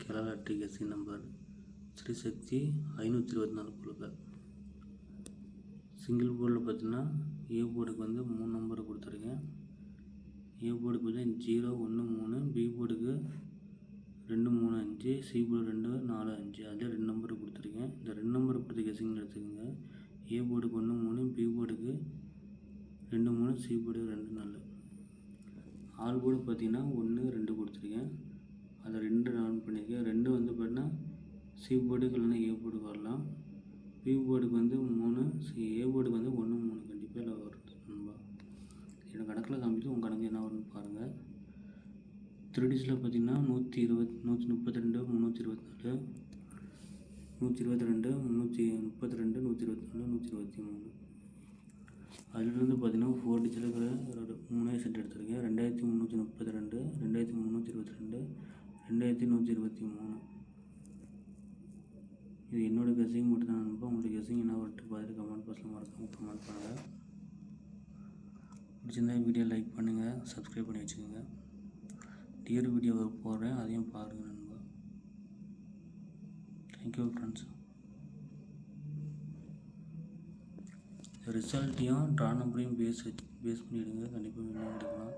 Kerala lottery guessing number Sri Sakthi 524 குழுக்கள். Single போர்டில் பார்த்தீங்கன்னா ஏ போர்டுக்கு வந்து 3 நம்பர் கொடுத்துருக்கேன். ஏ போர்டுக்கு வந்து 0, 1, 3, பி போர்டுக்கு 2, 3, 5, சி போர்டு 2, 4, 5 அதில் 2 நம்பர் கொடுத்துருக்கேன். இந்த 2 நம்பர் கொடுத்த கெஸ்ஸிங் எடுத்துக்கோங்க. ஏ போர்டுக்கு 1, 3, பி போர்டுக்கு 2, 3, சி போர்டு 2, 4. ஆல் போர்டு பார்த்தீங்கன்னா 1, 2 கொடுத்துருக்கேன். அதை 2 ரவுண்ட் பண்ணியிருக்கேன். 2 வந்து பார்த்தீங்கன்னா சி போர்டுக்கு இல்லைன்னா ஏ போர்டுக்கு வரலாம். பி போர்டுக்கு வந்து 3, ஏ போர்டுக்கு வந்து 1, 3 கண்டிப்பாக இல்லை வருது நண்பா. எனக்கு கணக்கில் காமிச்சு உங்கள் கணக்கு என்ன வரும்னு பாருங்கள். 3 டிஜிட்டில் பார்த்தீங்கன்னா 132, 324, 122, 332, 124, 123. அதிலிருந்து பார்த்தீங்கன்னா 4 டிஜிட்டில் இருக்கிற 3 செட் எடுத்திருக்கேன். 2332, 2322, 2123. இது என்னோட கெஸ்ஸிங் மட்டும் தான் நண்பா. உங்களுக்கு கெஸ்ஸிங் என்ன வரட்டு பார்த்துட்டு கமெண்ட் பாக்ஸில் மறக்காமல் கமெண்ட் பண்ணுங்கள். பிடிச்சிருந்தா வீடியோ லைக் பண்ணுங்கள், சப்ஸ்கிரைப் பண்ணி வச்சுக்கோங்க. டியர் வீடியோ போடுறேன், அதையும் பாருங்கள் நண்பா. Thank you friends. ரிசல்ட்டையும் ட்ரா நம்பரையும் பேஸ் பண்ணிவிடுங்க. கண்டிப்பாக வின் எடுக்கலாம்.